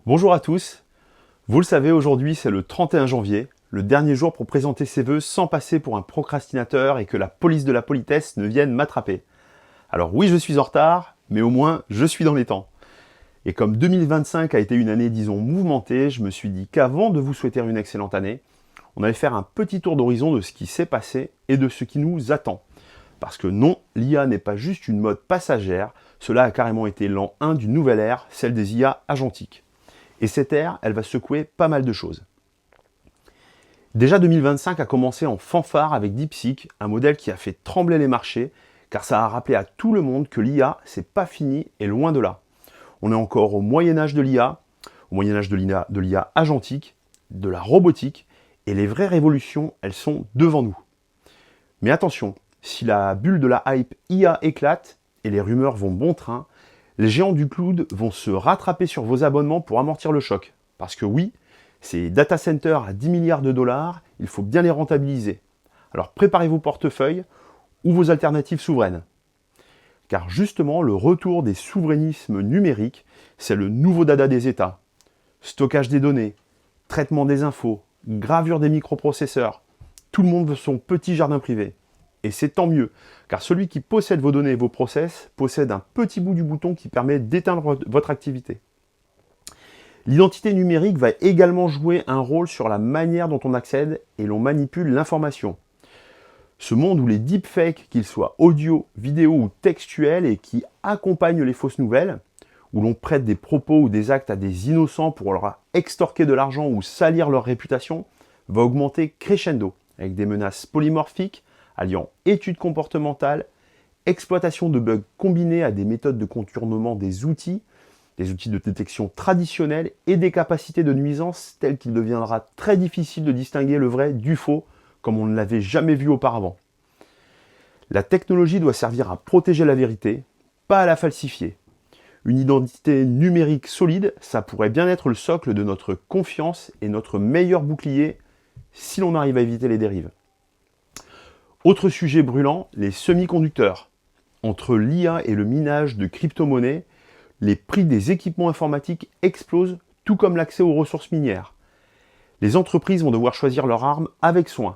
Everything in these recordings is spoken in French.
Bonjour à tous. Vous le savez, aujourd'hui c'est le 31 janvier, le dernier jour pour présenter ses vœux sans passer pour un procrastinateur et que la police de la politesse ne vienne m'attraper. Alors oui, je suis en retard, mais au moins je suis dans les temps. Et comme 2025 a été une année, disons, mouvementée, je me suis dit qu'avant de vous souhaiter une excellente année, on allait faire un petit tour d'horizon de ce qui s'est passé et de ce qui nous attend. Parce que non, l'IA n'est pas juste une mode passagère, cela a carrément été l'an 1 d'une nouvelle ère, celle des IA agentiques. Et cette ère, elle va secouer pas mal de choses. Déjà 2025 a commencé en fanfare avec DeepSeek, un modèle qui a fait trembler les marchés, car ça a rappelé à tout le monde que l'IA, c'est pas fini et loin de là. On est encore au Moyen-Âge de l'IA, au Moyen-Âge de l'IA agentique, de la robotique, et les vraies révolutions, elles sont devant nous. Mais attention, si la bulle de la hype IA éclate, et les rumeurs vont bon train, les géants du cloud vont se rattraper sur vos abonnements pour amortir le choc. Parce que oui, ces data centers à 10 milliards de dollars, il faut bien les rentabiliser. Alors préparez vos portefeuilles ou vos alternatives souveraines. Car justement, le retour des souverainismes numériques, c'est le nouveau dada des États. Stockage des données, traitement des infos, gravure des microprocesseurs. Tout le monde veut son petit jardin privé. Et c'est tant mieux, car celui qui possède vos données et vos process possède un petit bout du bouton qui permet d'éteindre votre activité. L'identité numérique va également jouer un rôle sur la manière dont on accède et l'on manipule l'information. Ce monde où les deepfakes, qu'ils soient audio, vidéo ou textuels et qui accompagnent les fausses nouvelles, où l'on prête des propos ou des actes à des innocents pour leur extorquer de l'argent ou salir leur réputation, va augmenter crescendo, avec des menaces polymorphiques, alliant études comportementales, exploitation de bugs combinés à des méthodes de contournement des outils de détection traditionnels et des capacités de nuisance telles qu'il deviendra très difficile de distinguer le vrai du faux comme on ne l'avait jamais vu auparavant. La technologie doit servir à protéger la vérité, pas à la falsifier. Une identité numérique solide, ça pourrait bien être le socle de notre confiance et notre meilleur bouclier si l'on arrive à éviter les dérives. Autre sujet brûlant, les semi-conducteurs. Entre l'IA et le minage de crypto-monnaies, les prix des équipements informatiques explosent, tout comme l'accès aux ressources minières. Les entreprises vont devoir choisir leurs armes avec soin.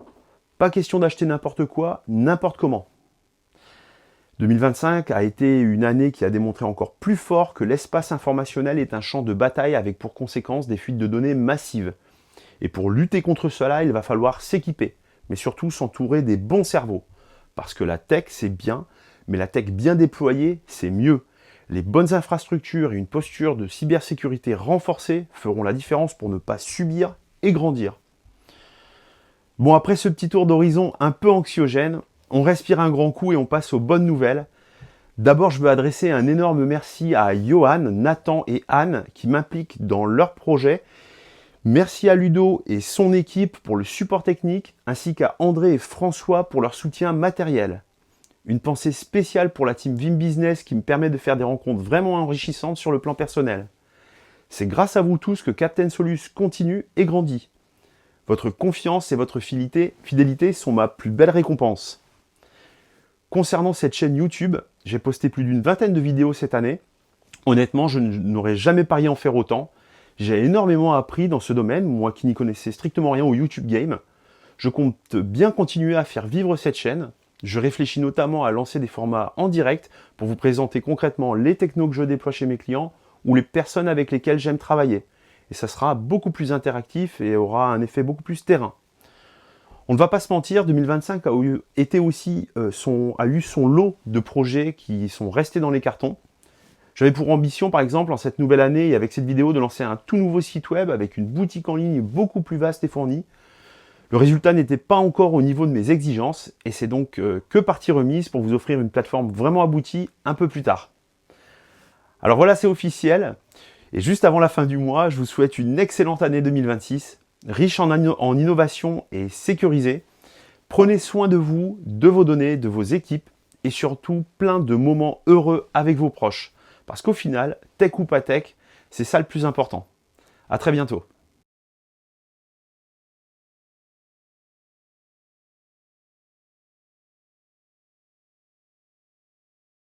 Pas question d'acheter n'importe quoi, n'importe comment. 2025 a été une année qui a démontré encore plus fort que l'espace informationnel est un champ de bataille avec pour conséquence des fuites de données massives. Et pour lutter contre cela, il va falloir s'équiper, mais surtout s'entourer des bons cerveaux. Parce que la tech, c'est bien, mais la tech bien déployée, c'est mieux. Les bonnes infrastructures et une posture de cybersécurité renforcée feront la différence pour ne pas subir et grandir. Bon, après ce petit tour d'horizon un peu anxiogène, on respire un grand coup et on passe aux bonnes nouvelles. D'abord, je veux adresser un énorme merci à Johan, Nathan et Anne qui m'impliquent dans leur projet. Merci à Ludo et son équipe pour le support technique, ainsi qu'à André et François pour leur soutien matériel. Une pensée spéciale pour la team Vim Business qui me permet de faire des rencontres vraiment enrichissantes sur le plan personnel. C'est grâce à vous tous que Captain Solus continue et grandit. Votre confiance et votre fidélité sont ma plus belle récompense. Concernant cette chaîne YouTube, j'ai posté plus d'une vingtaine de vidéos cette année. Honnêtement, je n'aurais jamais parié en faire autant. J'ai énormément appris dans ce domaine, moi qui n'y connaissais strictement rien au YouTube Game. Je compte bien continuer à faire vivre cette chaîne. Je réfléchis notamment à lancer des formats en direct pour vous présenter concrètement les technos que je déploie chez mes clients ou les personnes avec lesquelles j'aime travailler. Et ça sera beaucoup plus interactif et aura un effet beaucoup plus terrain. On ne va pas se mentir, 2025 a eu son lot de projets qui sont restés dans les cartons. J'avais pour ambition, par exemple, en cette nouvelle année et avec cette vidéo, de lancer un tout nouveau site web avec une boutique en ligne beaucoup plus vaste et fournie. Le résultat n'était pas encore au niveau de mes exigences et c'est donc que partie remise pour vous offrir une plateforme vraiment aboutie un peu plus tard. Alors voilà, c'est officiel. Et juste avant la fin du mois, je vous souhaite une excellente année 2026, riche en innovation et sécurisée. Prenez soin de vous, de vos données, de vos équipes et surtout plein de moments heureux avec vos proches. Parce qu'au final, tech ou pas tech, c'est ça le plus important. À très bientôt.